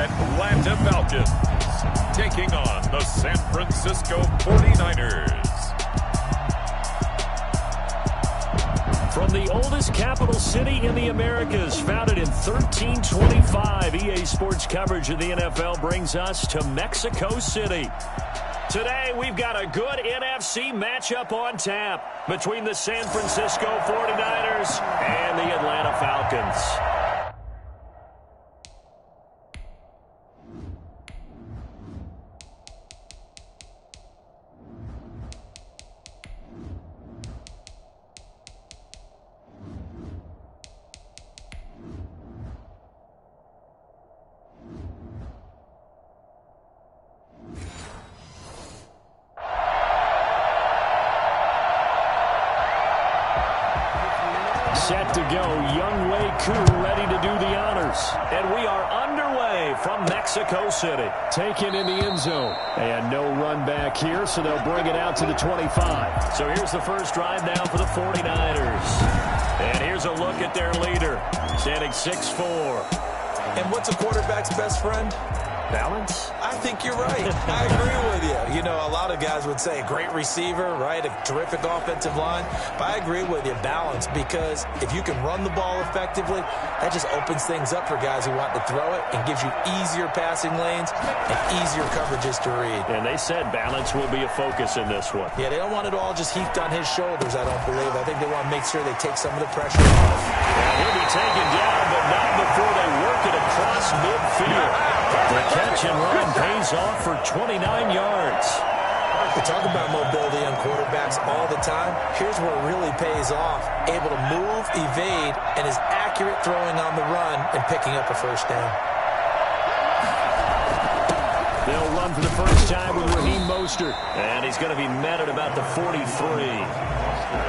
Atlanta Falcons taking on the San Francisco 49ers. From the oldest capital city in the Americas, founded in 1325, EA Sports coverage of the NFL brings us to Mexico City. Today, we've got a good NFC matchup on tap between the San Francisco 49ers and the Atlanta Falcons. Set to go, Young Wei Koo ready to do the honors. And we are underway from Mexico City. Taken in the end zone. And no run back here, so they'll bring it out to the 25. So here's the first drive now for the 49ers. And here's a look at their leader, standing 6'4". And what's a quarterback's best friend? Balance? I think you're right. I agree with you. You know, a lot of guys would say a great receiver, right? A terrific offensive line. But I agree with you, balance, because if you can run the ball effectively, that just opens things up for guys who want to throw it and gives you easier passing lanes and easier coverages to read. And they said balance will be a focus in this one. Yeah, they don't want it all just heaped on his shoulders, I don't believe. I think they want to make sure they take some of the pressure off. And he'll be taken down, but not before they work it across midfield. The catch and run pays off for 29 yards. We talk about mobility on quarterbacks all the time. Here's where it really pays off. Able to move, evade, and is accurate throwing on the run and picking up a first down. They'll run for the first time with Raheem Mostert. And he's going to be met at about the 43.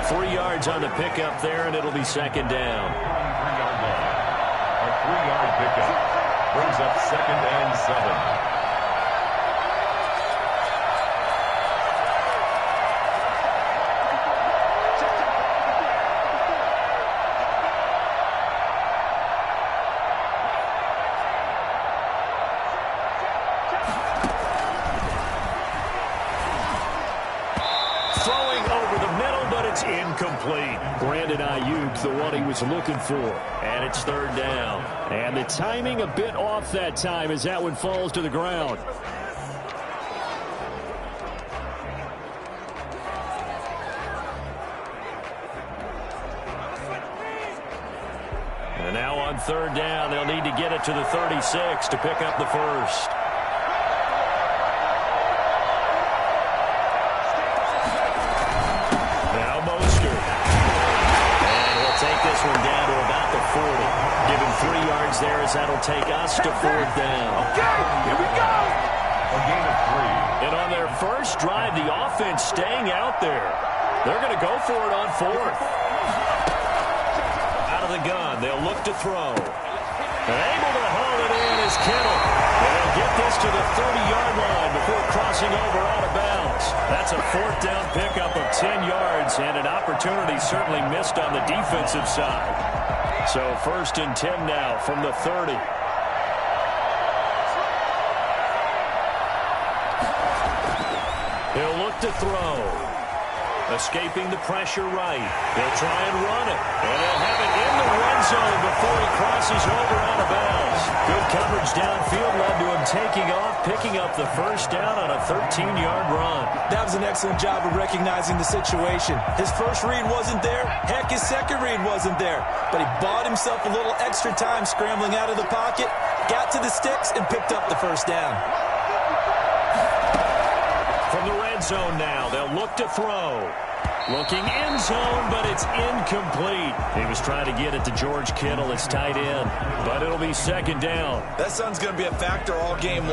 3 yards on the pickup there, and it'll be second down. A 3-yard pickup brings up 2nd and 7. Incomplete. Brandon Ayuk, the one he was looking for. And it's third down. And the timing a bit off that time as that one falls to the ground. And now on third down, they'll need to get it to the 36 to pick up the first. One down to about the 40. Give him 3 yards there as that'll take us to fourth down. Okay, here we go. A gain of 3. And on their first drive, the offense staying out there. They're going to go for it on fourth. Out of the gun, they'll look to throw. And able to haul it in is Kittle. And they'll get this to the 30-yard line before crossing over out of bounds. That's a fourth down pickup of 10 yards and an opportunity certainly missed on the defensive side. So 1st and 10 now from the 30. He'll look to throw. Escaping the pressure right. They'll try and run it. And they'll have it in the red zone before he crosses over out of bounds. Good coverage downfield led to him taking off, picking up the first down on a 13-yard run. That was an excellent job of recognizing the situation. His first read wasn't there. Heck, his second read wasn't there. But he bought himself a little extra time scrambling out of the pocket, got to the sticks, and picked up the first down. From the red zone now, they'll look to throw. Looking end zone, but it's incomplete. He was trying to get it to George Kittle, his tight end, but it'll be second down. That son's going to be a factor all game.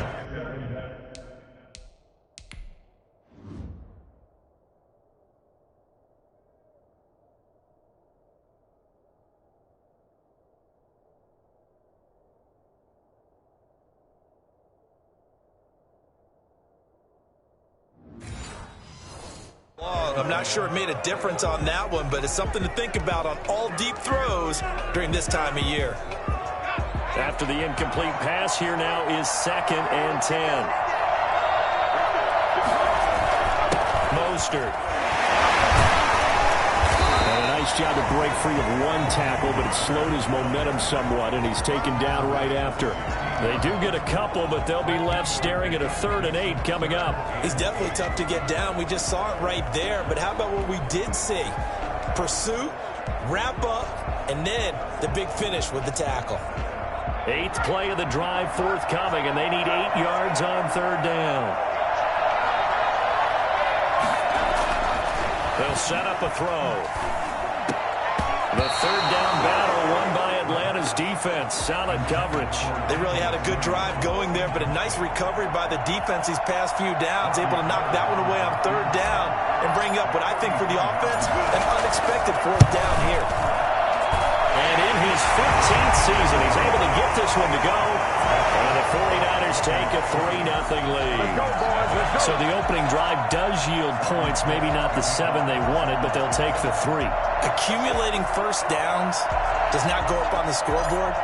I'm not sure it made a difference on that one, but it's something to think about on all deep throws during this time of year. After the incomplete pass, here now is 2nd and 10. Mostert. And a nice job to break free of one tackle, but it slowed his momentum somewhat, and he's taken down right after. They do get a couple, but they'll be left staring at a 3rd and 8 coming up. He's definitely tough to get down. We just saw it right there. But how about what we did see? Pursuit, wrap up, and then the big finish with the tackle. 8th play of the drive forthcoming, and they need 8 yards on 3rd down. They'll set up a throw. The 3rd down battle won by Atlanta's defense. Solid coverage. They really had a good drive going there, but a nice recovery by the defense these past few downs. Able to knock that one away on 3rd down and bring up what I think for the offense, an unexpected 4th down here. And in his 15th season, he's able to get this one to go. And the 49ers take a 3-0 lead. So the opening drive does yield points. Maybe not the 7 they wanted, but they'll take the 3. Accumulating first downs does not go up on the scoreboard,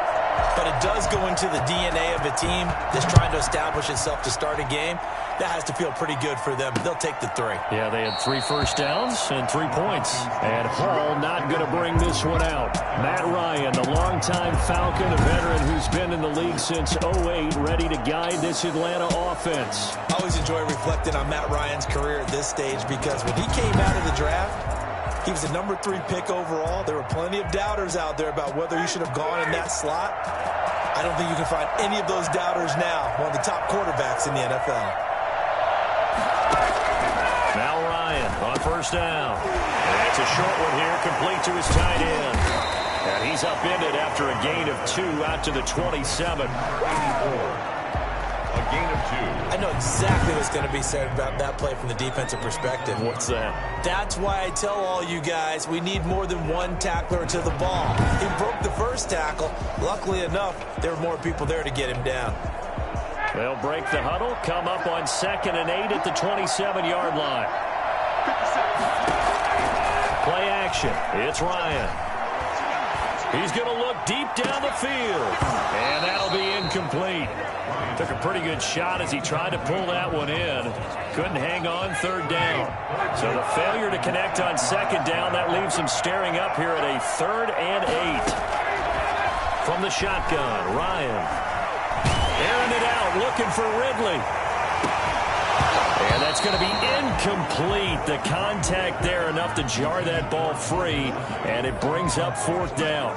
but it does go into the DNA of a team that's trying to establish itself to start a game. That has to feel pretty good for them. They'll take the 3. Yeah, they had 3 first downs and 3 points. And Hall not going to bring this one out. Matt Ryan, the longtime Falcon, a veteran who's been in the league since 2008, ready to guide this Atlanta offense. I always enjoy reflecting on Matt Ryan's career at this stage because when he came out of the draft, he was a number 3 pick overall. There were plenty of doubters out there about whether he should have gone in that slot. I don't think you can find any of those doubters now. One of the top quarterbacks in the NFL. Now Ryan on 1st down. And it's a short one here, complete to his tight end. And he's upended after a gain of 2 out to the 27. A gain of 2. I know exactly what's going to be said about that play from the defensive perspective. What's that? That's why I tell all you guys we need more than one tackler to the ball. He broke the first tackle. Luckily enough, there were more people there to get him down. They'll break the huddle, come up on 2nd and 8 at the 27-yard line. Play action. It's Ryan. He's going to look deep down the field. And that'll be incomplete. Took a pretty good shot as he tried to pull that one in. Couldn't hang on 3rd down. So the failure to connect on 2nd down, that leaves him staring up here at a 3rd and 8. From the shotgun, Ryan. Airing it out, looking for Ridley. And that's going to be incomplete. The contact there enough to jar that ball free, and it brings up 4th down.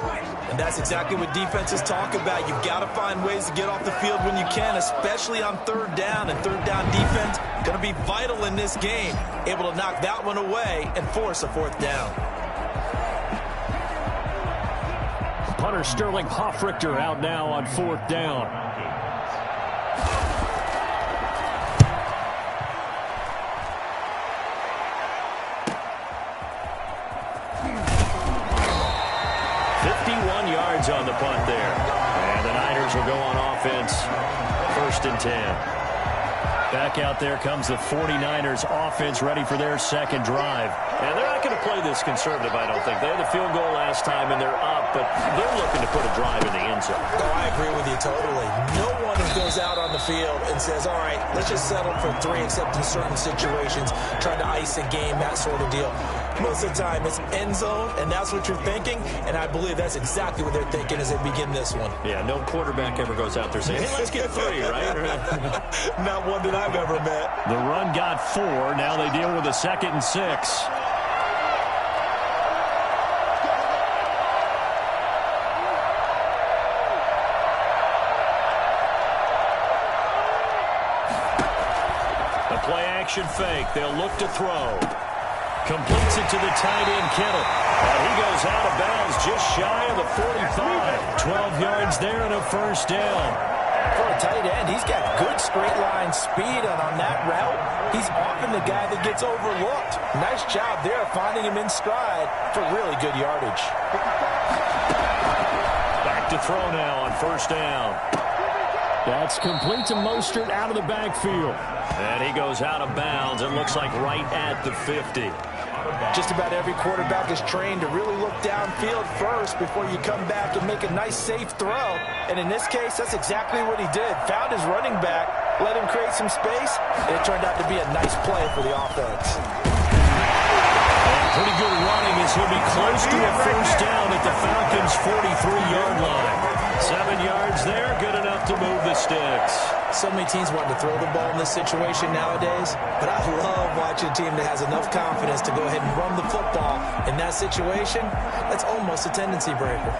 And that's exactly what defenses talk about. You've got to find ways to get off the field when you can, especially on 3rd down. And 3rd down defense going to be vital in this game. Able to knock that one away and force a 4th down. Punter Sterling Hoffrichter out now on 4th down. On the punt there. And the Niners will go on offense. 1st and 10. Back out there comes the 49ers offense ready for their 2nd drive. And they're not going to play this conservative, I don't think. They had the field goal last time and they're up, but they're looking to put a drive in the end zone. Oh, I agree with you totally. No one goes out on the field and says, all right, let's just settle for 3, except in certain situations, trying to ice a game, that sort of deal. Most of the time, it's end zone, and that's what you're thinking, and I believe that's exactly what they're thinking as they begin this one. Yeah, no quarterback ever goes out there saying, hey, let's get 3, right? Not one that I've ever met. The run got 4. Now they deal with a 2nd and 6. Play action fake. They'll look to throw. Completes it to the tight end, Kittle. And he goes out of bounds just shy of the 45. 12 yards there and a 1st down. For a tight end, he's got good straight line speed, and on that route, he's often the guy that gets overlooked. Nice job there finding him in stride for really good yardage. Back to throw now on 1st down. That's complete to Mostert out of the backfield. And he goes out of bounds. It looks like right at the 50. Just about every quarterback is trained to really look downfield first before you come back and make a nice, safe throw. And in this case, that's exactly what he did. Found his running back, let him create some space, and it turned out to be a nice play for the offense. Pretty good running as he'll be close to a first down at the Falcons' 43-yard line. 7 yards there, good enough to move the sticks. So many teams want to throw the ball in this situation nowadays, but I love watching a team that has enough confidence to go ahead and run the football. In that situation, that's almost a tendency breaker.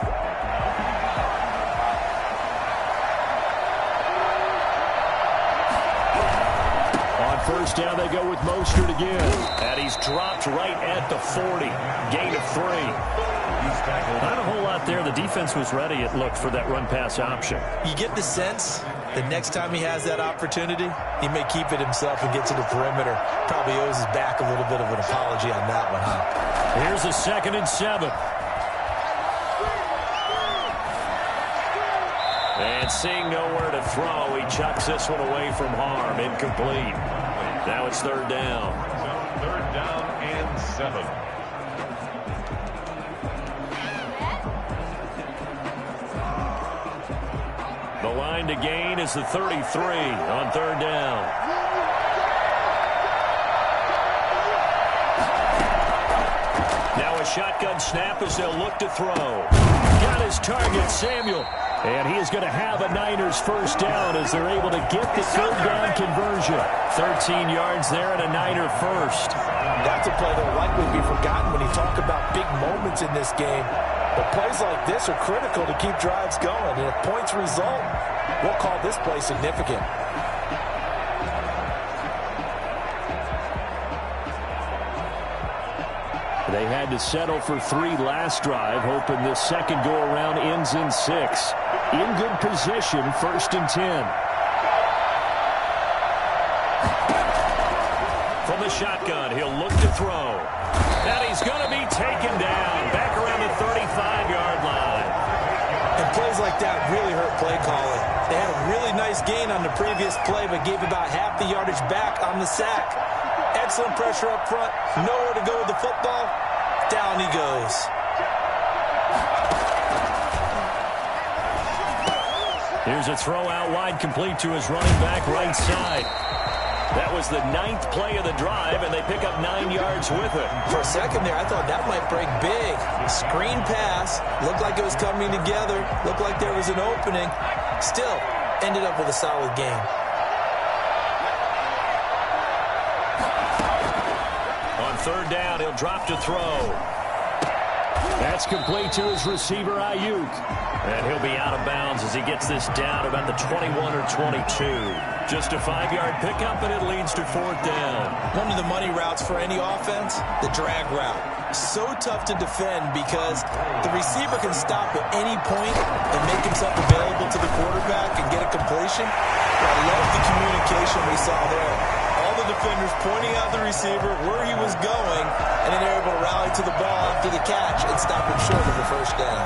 First down, they go with Mostert again. And he's dropped right at the 40. Gain of 3. Not a whole lot there. The defense was ready, it looked, for that run-pass option. You get the sense that next time he has that opportunity, he may keep it himself and get to the perimeter. Probably owes his back a little bit of an apology on that one, huh? Here's a 2nd and 7. And seeing nowhere to throw, he chucks this one away from harm. Incomplete. Now it's 3rd down. 3rd down and 7. The line to gain is the 33 on 3rd down. Now a shotgun snap as they'll look to throw. Got his target, Samuel. And he is going to have a Niners first down as they're able to get the 3rd down conversion. 13 yards there and a Niner first. That's a play that will likely be forgotten when you talk about big moments in this game. But plays like this are critical to keep drives going. And if points result, we'll call this play significant. They had to settle for 3 last drive, hoping this second go-around ends in 6. In good position, 1st and 10. From the shotgun, he'll look to throw. And he's going to be taken down, back around the 35-yard line. And plays like that really hurt play calling. They had a really nice gain on the previous play, but gave about half the yardage back on the sack. Excellent pressure up front, nowhere to go with the football. Down he goes. Here's a throw out wide, complete to his running back right side. That was the 9th play of the drive, and they pick up 9 yards with it. For a second there, I thought that might break big. Screen pass. Looked like it was coming together. Looked like there was an opening. Still, ended up with a solid gain. On 3rd down, he'll drop to throw. That's complete to his receiver, Ayuk. And he'll be out of bounds as he gets this down about the 21 or 22. Just a 5-yard pickup, and it leads to 4th down. One of the money routes for any offense, the drag route. So tough to defend because the receiver can stop at any point and make himself available to the quarterback and get a completion. I love the communication we saw there. All the defenders pointing out the receiver, where he was going, and then they're able to rally to the ball after the catch and stop him short of the first down.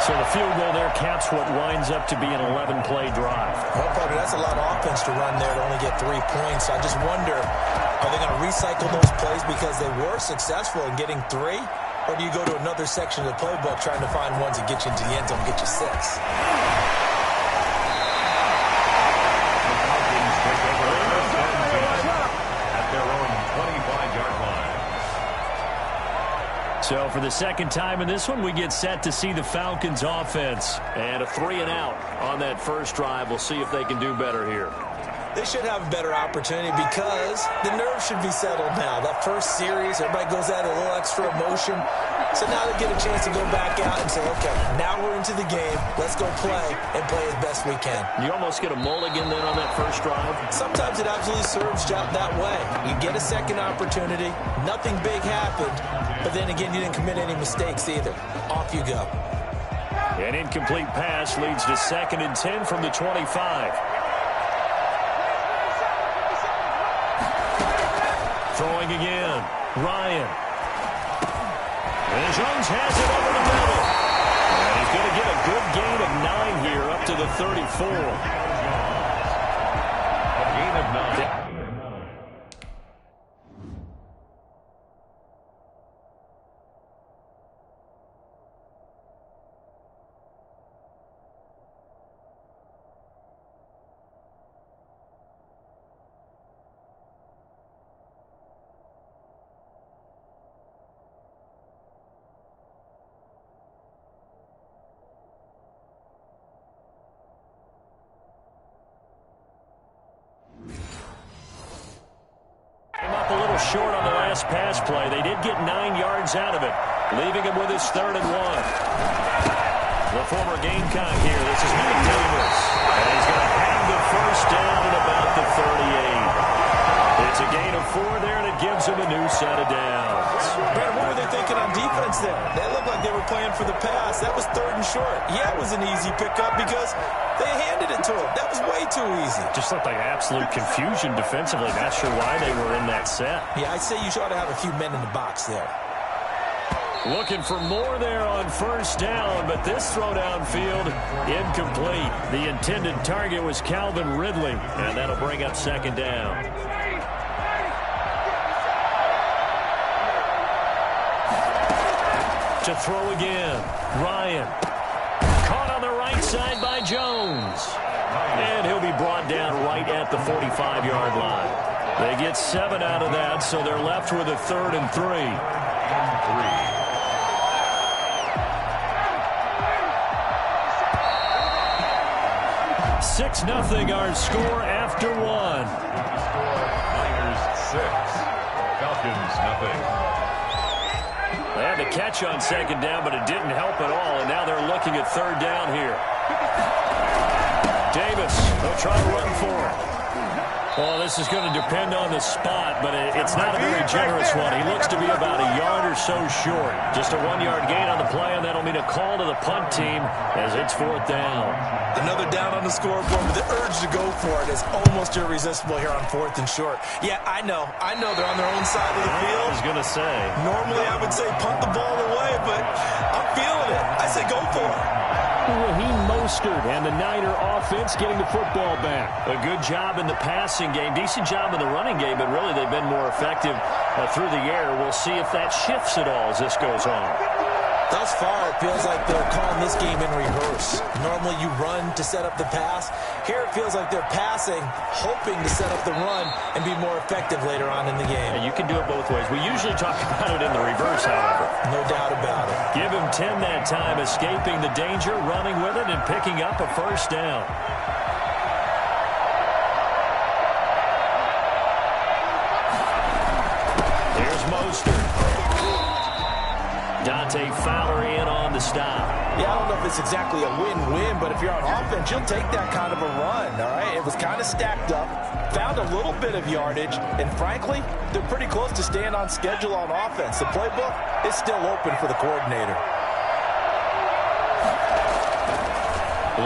So the field goal there caps what winds up to be an 11-play drive. Well, partner, that's a lot of offense to run there to only get 3 points. I just wonder, are they going to recycle those plays because they were successful in getting 3? Or do you go to another section of the playbook trying to find ones that get you into the end zone and get you 6? So for the second time in this one, we get set to see the Falcons offense. And a 3 and out on that first drive. We'll see if they can do better here. They should have a better opportunity because the nerves should be settled now. That first series, everybody goes out a little extra emotion. So now they get a chance to go back out and say, okay, now we're into the game. Let's go play and play as best we can. You almost get a mulligan then on that first drive? Sometimes it absolutely serves that way. You get a second opportunity. Nothing big happened. But then again, you didn't commit any mistakes either. Off you go. An incomplete pass leads to 2nd and 10 from the 25. Throwing again. Ryan. And Jones has it over the middle. And he's going to get a good gain of 9 here up to the 34. A gain of 9. pass play. They did get 9 yards out of it, leaving him with his 3rd and 1. The former Gamecock here. This is Mike Davis. And he's going to have the first down at about the 38. It's a gain of 4 there, and it gives him a new set of downs. Brad, what were they thinking on defense there? They looked like they were playing for the pass. That was 3rd and short. Yeah, it was an easy pickup because they handed it to him. That was way too easy. Just looked like absolute confusion defensively. Not sure why they were in that set. Yeah, I'd say you ought to have a few men in the box there. Looking for more there on 1st down, but this throw downfield incomplete. The intended target was Calvin Ridley, and that'll bring up 2nd down. To throw again. Ryan. Caught on the right side by Jones. And he'll be brought down right at the 45-yard line. They get 7 out of that, so they're left with a 3rd and 3. 6-0 our score after 1. Niners 6. Falcons nothing. They had the catch on 2nd down, but it didn't help at all, and now they're looking at 3rd down here. Davis, they'll try to run for it. Well, this is going to depend on the spot, but it's not a very generous one. He looks to be about a yard or so short. Just a 1-yard gain on the play, and that'll mean a call to the punt team as it's 4th down. Another down on the scoreboard, but the urge to go for it is almost irresistible here on 4th and short. Yeah, I know they're on their own side of the field. I was going to say. Normally I would say punt the ball away, but I'm feeling it. I say go for it. Raheem Mostert and the Niner offense getting the football back. A good job in the passing game, decent job in the running game, but really they've been more effective through the air. We'll see if that shifts at all as this goes on. Thus far, it feels like they're calling this game in reverse. Normally you run to set up the pass. Here it feels like they're passing, hoping to set up the run and be more effective later on in the game. And you can do it both ways. We usually talk about it in the reverse, however. No doubt about it. Give him 10 that time, escaping the danger, running with it, and picking up a 1st down. Here's Mostert. Dante Fowler in on the stop. Yeah, I don't know if it's exactly a win-win, but if you're on offense, you'll take that kind of a run, all right? It was kind of stacked up, found a little bit of yardage, and frankly, they're pretty close to staying on schedule on offense. The playbook is still open for the coordinator.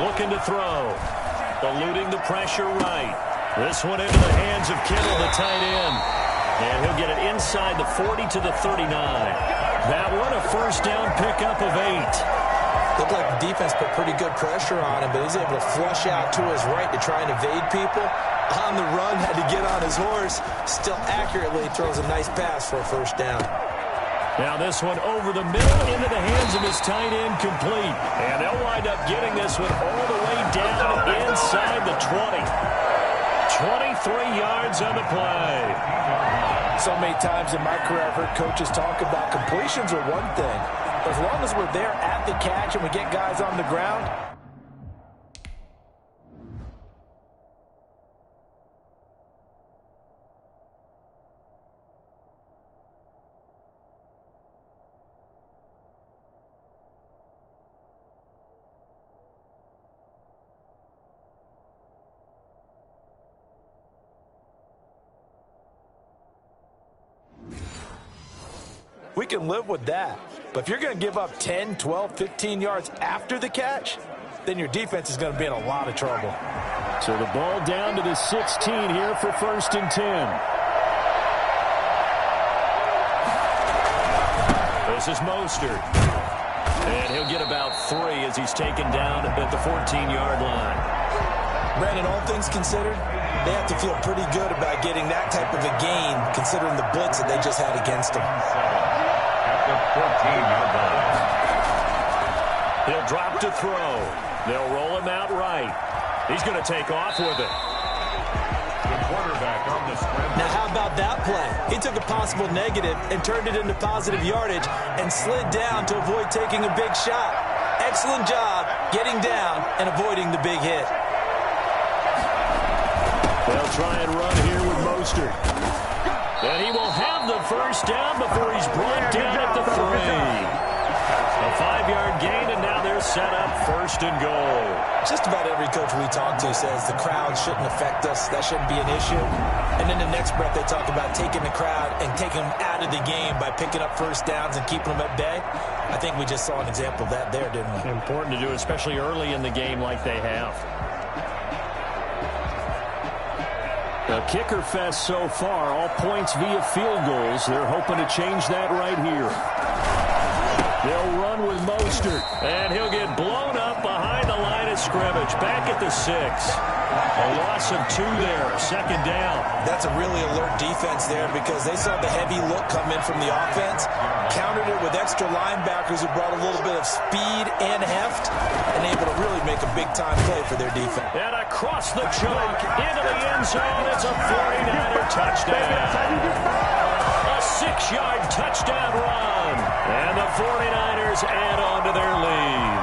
Looking to throw. Eluding the pressure right. This one into the hands of Kittle, the tight end. And he'll get it inside the 40 to the 39. That one, a 1st down pickup of 8. Looked like the defense put pretty good pressure on him, but he's able to flush out to his right to try and evade people. On the run, had to get on his horse. Still accurately throws a nice pass for a 1st down. Now this one over the middle into the hands of his tight end, complete. And they'll wind up getting this one all the way down inside the 20. 23 yards on the play. So many times in my career I've heard coaches talk about completions are one thing. But as long as we're there at the catch and we get guys on the ground, we can live with that. But if you're going to give up 10, 12, 15 yards after the catch, then your defense is going to be in a lot of trouble. So the ball down to the 16 here for 1st and 10. This is Mostert. And he'll get about 3 as he's taken down at the 14-yard line. Brandon, all things considered, they have to feel pretty good about getting that type of a gain considering the blitz that they just had against them. At the 14-yard line. He'll drop to throw. They'll roll him out right. He's going to take off with it. The quarterback on the scramble. Now, how about that play? He took a possible negative and turned it into positive yardage and slid down to avoid taking a big shot. Excellent job getting down and avoiding the big hit. They'll try and run here with Mostert. And he will have the first down before he's brought down at the 3. A 5-yard gain, and now they're set up 1st and goal. Just about every coach we talk to says the crowd shouldn't affect us. That shouldn't be an issue. And in the next breath, they talk about taking the crowd and taking them out of the game by picking up first downs and keeping them at bay. I think we just saw an example of that there, didn't we? Important to do, especially early in the game like they have. A kicker fest so far, all points via field goals. They're hoping to change that right here. They'll run with Mostert, and he'll get blown up behind the line of scrimmage. Back at the 6. A loss of 2 there, 2nd down. That's a really alert defense there because they saw the heavy look come in from the offense, countered it with extra linebackers who brought a little bit of speed and heft, and able to really make a big-time play for their defense. And across the chalk, into the end zone, it's a 49er touchdown. A 6-yard touchdown run. And the 49ers add on to their lead.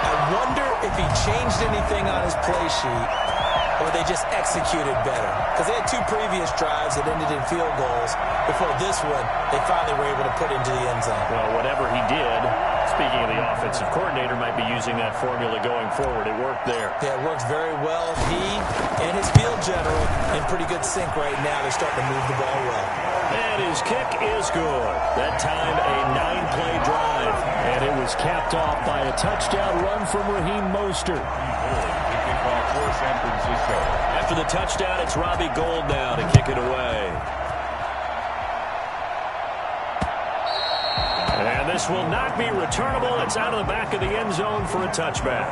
I wonder if he changed anything on his play sheet or they just executed better. Because they had 2 previous drives that ended in field goals. Before this one, they finally were able to put into the end zone. Well, whatever he did, speaking of the offensive coordinator, might be using that formula going forward. It worked there. Yeah, it works very well. He and his field general in pretty good sync right now. They're starting to move the ball well. And his kick is good. That time a 9-play drive. And it was capped off by a touchdown run from Raheem Mostert. After the touchdown, it's Robbie Gould now to kick it away. And this will not be returnable. It's out of the back of the end zone for a touchback.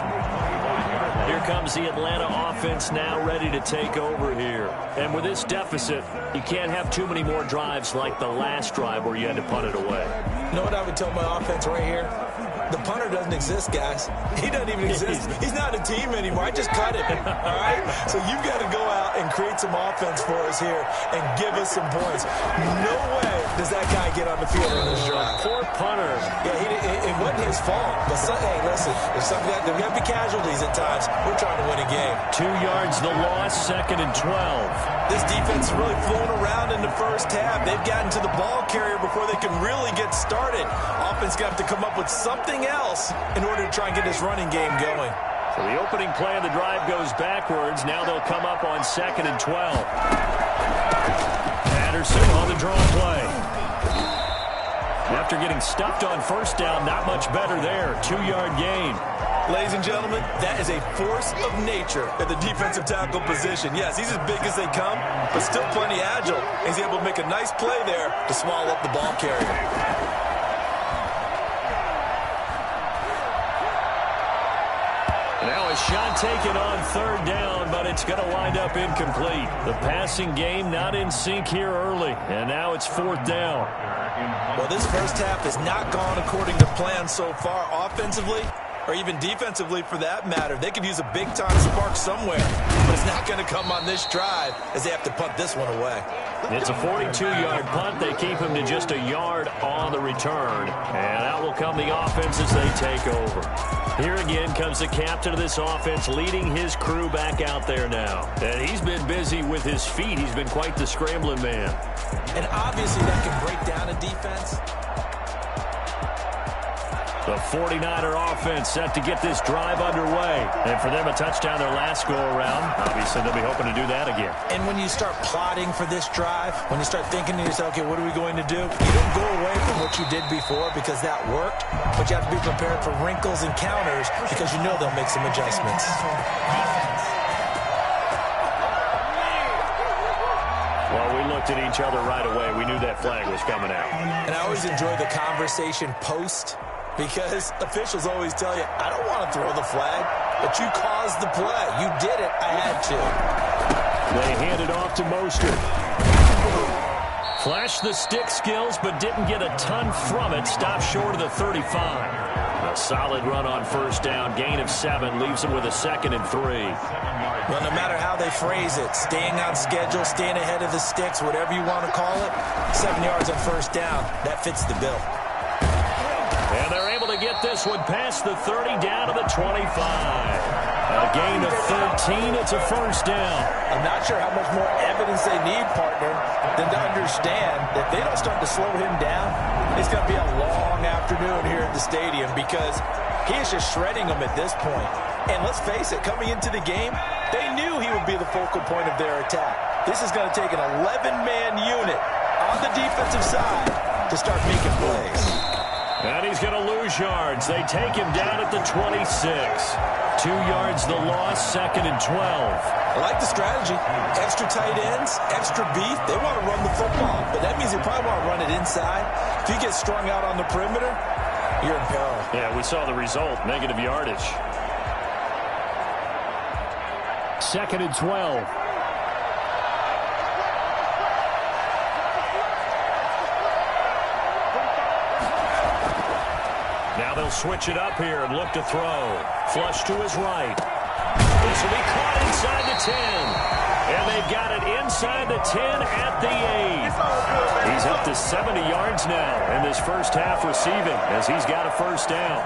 Here comes the Atlanta offense now ready to take over here. And with this deficit, you can't have too many more drives like the last drive where you had to punt it away. You know what I would tell my offense right here? The punter doesn't exist, guys. He doesn't even exist. He's not a team anymore. I just cut him, all right? So you've got to go out and create some offense for us here and give us some points. No way does that guy get on the field in this drive. Poor punter. Yeah, it wasn't his fault. But, hey, listen, there's going to be casualties at times. We're trying to win a game. 2 yards the loss, 2nd and 12. This defense is really flown around in the first half. They've gotten to the ball carrier before they can really get started. Offense got to come up with something else in order to try and get this running game going. So the opening play of the drive goes backwards. Now they'll come up on 2nd and 12. Patterson on the draw play. After getting stuffed on 1st down, not much better there. 2-yard gain. Ladies and gentlemen, that is a force of nature at the defensive tackle position. Yes, he's as big as they come, but still plenty agile. He's able to make a nice play there to swallow up the ball carrier. Now a shot taken on 3rd down, but it's going to wind up incomplete. The passing game not in sync here early, and now it's 4th down. Well, this first half has not gone according to plan so far offensively, or even defensively for that matter. They could use a big-time spark somewhere, but it's not going to come on this drive as they have to punt this one away. It's a 42-yard punt. They keep him to just a yard on the return. And out will come the offense as they take over. Here again comes the captain of this offense leading his crew back out there now. And he's been busy with his feet. He's been quite the scrambling man. And obviously that can break down a defense. The 49er offense set to get this drive underway. And for them, a touchdown their last go-around. Obviously, they'll be hoping to do that again. And when you start plotting for this drive, when you start thinking to yourself, okay, what are we going to do? You don't go away from what you did before because that worked, but you have to be prepared for wrinkles and counters because you know they'll make some adjustments. Well, we looked at each other right away. We knew that flag was coming out. And I always enjoy the conversation post, because officials always tell you, I don't want to throw the flag, but you caused the play. You did it. I had to. They hand it off to Mostert. Flashed the stick skills, but didn't get a ton from it. Stopped short of the 35. A solid run on 1st down. Gain of 7 leaves them with a 2nd and 3. Well, no matter how they phrase it, staying on schedule, staying ahead of the sticks, whatever you want to call it, 7 yards on 1st down, that fits the bill. And they're able to get this one past the 30 down to the 25. A gain of 13. It's a first down. I'm not sure how much more evidence they need, partner, than to understand that they don't start to slow him down. It's going to be a long afternoon here at the stadium because he is just shredding them at this point. And let's face it, coming into the game, they knew he would be the focal point of their attack. This is going to take an 11-man unit on the defensive side to start making plays. And he's going to lose yards. They take him down at the 26. 2 yards the loss, 2nd and 12. I like the strategy. Extra tight ends, extra beef. They want to run the football, but that means they probably want to run it inside. If you get strung out on the perimeter, you're in peril. Yeah, we saw the result, negative yardage. 2nd and 12. Now they'll switch it up here and look to throw. Flush to his right. This will be caught inside the 10. And they've got it inside the 10 at the 8. He's up to 70 yards now in this first half receiving as he's got a first down.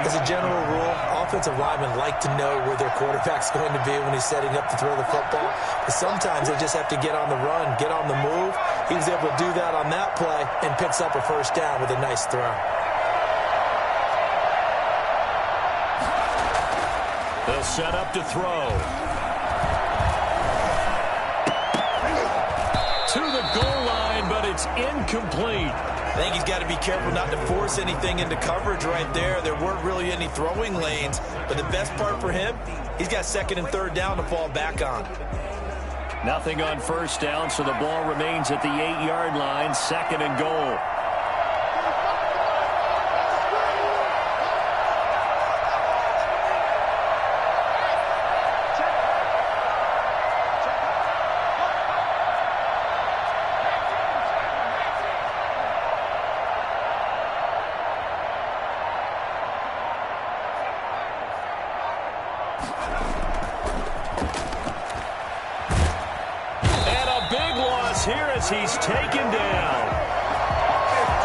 As a general rule, offensive linemen like to know where their quarterback's going to be when he's setting up to throw the football. But sometimes they just have to get on the run, get on the move. He was able to do that on that play and picks up a first down with a nice throw. They'll set up to throw. To the goal line, but it's incomplete. I think he's got to be careful not to force anything into coverage right there. There weren't really any throwing lanes, but the best part for him, he's got 2nd and 3rd down to fall back on. Nothing on first down, so the ball remains at the 8-yard line, 2nd and goal. Here as he's taken down.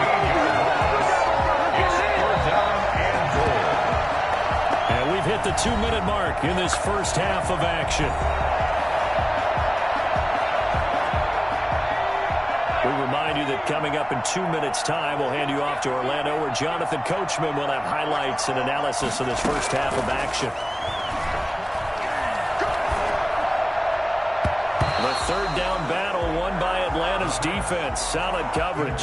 15-yard loss. It's 4th down and goal. And we've hit the 2-minute mark in this first half of action. We remind you that coming up in 2 minutes' time, we'll hand you off to Orlando, where Jonathan Coachman will have highlights and analysis of this first half of action. The 3rd down battle won by Atlanta's defense. Solid coverage.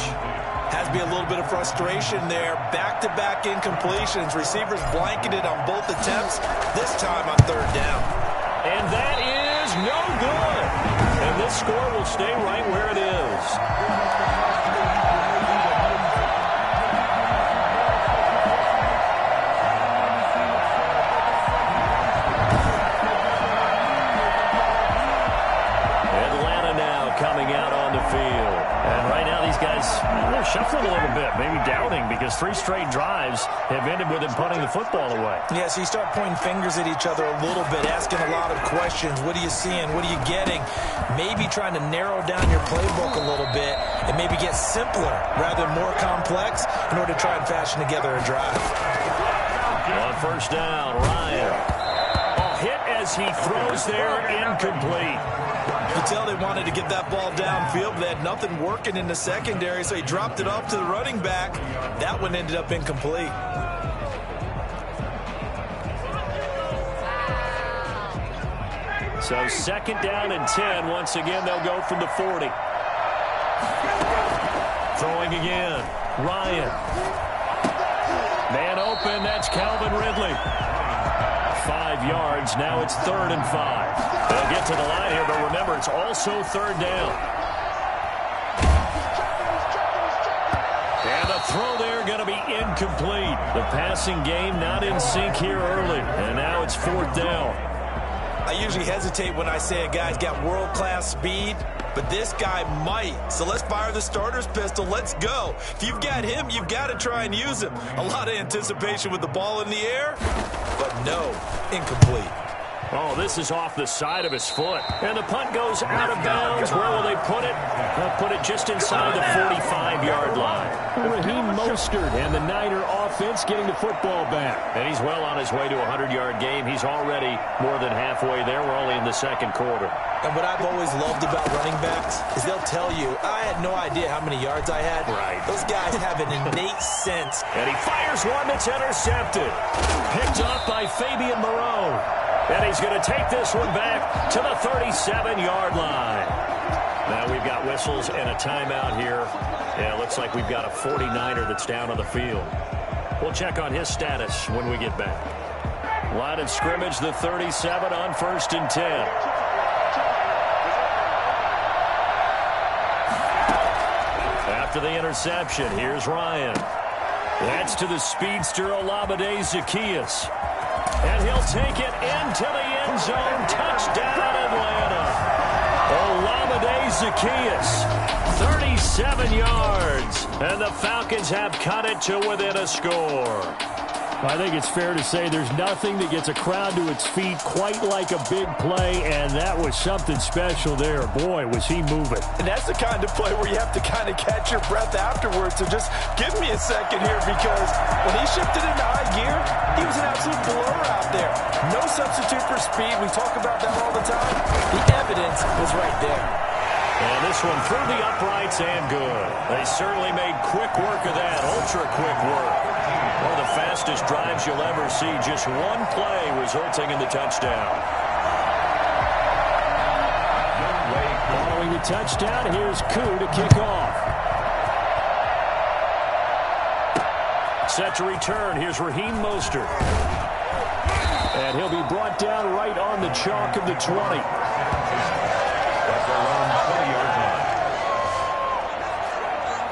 Has to be a little bit of frustration there. Back-to-back incompletions. Receivers blanketed on both attempts, this time on 3rd down. And that is no good. And this score will stay right where it is. Coming out on the field. And right now these guys, they're shuffling a little bit, maybe doubting, because 3 straight drives have ended with them punting the football away. Yeah, so you start pointing fingers at each other a little bit, asking a lot of questions. What are you seeing? What are you getting? Maybe trying to narrow down your playbook a little bit and maybe get simpler rather than more complex in order to try and fashion together a drive. On first down, Ryan. A hit as he throws there, incomplete. You could tell they wanted to get that ball downfield, but they had nothing working in the secondary, so he dropped it off to the running back. That one ended up incomplete. So 2nd down and 10. Once again, they'll go from the 40. Throwing again. Ryan. Man open, that's Calvin Ridley. 5 yards, now it's 3rd and 5. They'll get to the line here, but remember, it's also 3rd down. And the throw there going to be incomplete. The passing game not in sync here early, and now it's 4th down. I usually hesitate when I say a guy's got world-class speed, but this guy might. So let's fire the starter's pistol. Let's go. If you've got him, you've got to try and use him. A lot of anticipation with the ball in the air, but no, incomplete. Oh, this is off the side of his foot. And the punt goes out of bounds. Where will they put it? They'll put it just inside the 45-yard line. Raheem Mostert and the Niner offense getting the football back. And he's well on his way to a 100-yard game. He's already more than halfway there. We're only in the second quarter. And what I've always loved about running backs is they'll tell you, I had no idea how many yards I had. Right. Those guys have an innate sense. And he fires one that's intercepted. Picked off by Fabian Moreau. And he's going to take this one back to the 37-yard line. Now we've got whistles and a timeout here. Yeah, it looks like we've got a 49er that's down on the field. We'll check on his status when we get back. Line of scrimmage, the 37 on 1st and 10. After the interception, here's Ryan. That's to the speedster Olamide Zaccheaus. And he'll take it into the end zone. Touchdown, Atlanta. Olamide Zaccheaus, 37 yards. And the Falcons have cut it to within a score. I think it's fair to say there's nothing that gets a crowd to its feet quite like a big play, and that was something special there. Boy, was he moving. And that's the kind of play where you have to kind of catch your breath afterwards. So just give me a second here, because when he shifted into high gear, he was an absolute blower out there. No substitute for speed. We talk about that all the time. The evidence was right there. And this one through the uprights and good. They certainly made quick work of that, ultra quick work. One of the fastest drives you'll ever see. Just one play resulting in the touchdown. Following the touchdown, here's Koo to kick off. Set to return, here's Raheem Mostert. And he'll be brought down right on the chalk of the 20.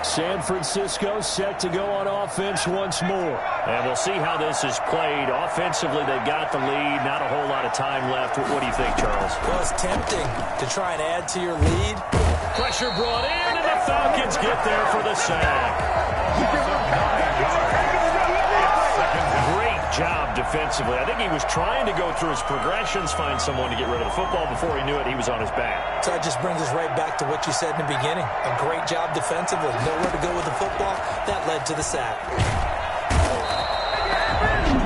San Francisco set to go on offense once more. And we'll see how this is played. Offensively, they've got the lead. Not a whole lot of time left. What do you think, Charles? Well, it's tempting to try and add to your lead. Pressure brought in, and the Falcons get there for the sack. Great job defensively. I think he was trying to go through his progressions, find someone to get rid of the football. Before he knew it, he was on his back. So that just brings us right back to what you said in the beginning. A great job defensively. Nowhere to go with the football. That led to the sack.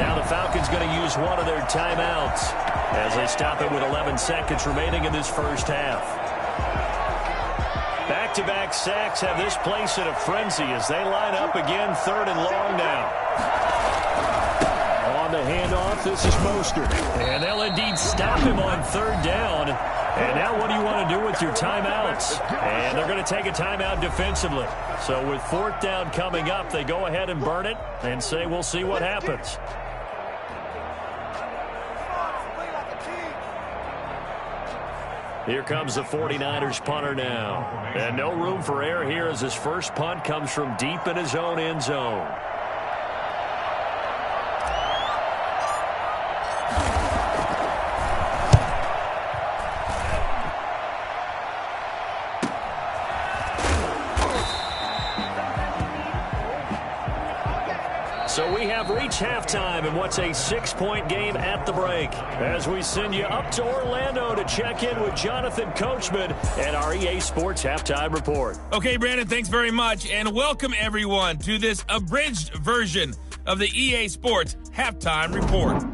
Now the Falcons going to use one of their timeouts as they stop it with 11 seconds remaining in this first half. Back-to-back sacks have this place in a frenzy as they line up again, 3rd and long now. On the handoff, this is Mostert. And they'll indeed stop him on 3rd down. And now what do you want to do with your timeouts? And they're going to take a timeout defensively. So with 4th down coming up, they go ahead and burn it and say we'll see what happens. Here comes the 49ers punter now. And no room for error here as his first punt comes from deep in his own end zone. So we have reached halftime in what's a 6-point game at the break. As we send you up to Orlando to check in with Jonathan Coachman and our EA Sports Halftime Report. Okay, Brandon, thanks very much. And welcome, everyone, to this abridged version of the EA Sports Halftime Report.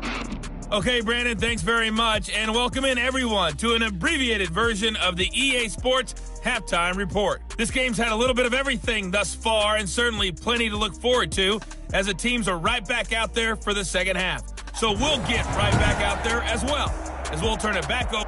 Okay, Brandon, thanks very much. And welcome in, everyone, to an abbreviated version of the EA Sports Halftime Report. This game's had a little bit of everything thus far, and certainly plenty to look forward to, as the teams are right back out there for the second half. So we'll get right back out there as well, as we'll turn it back over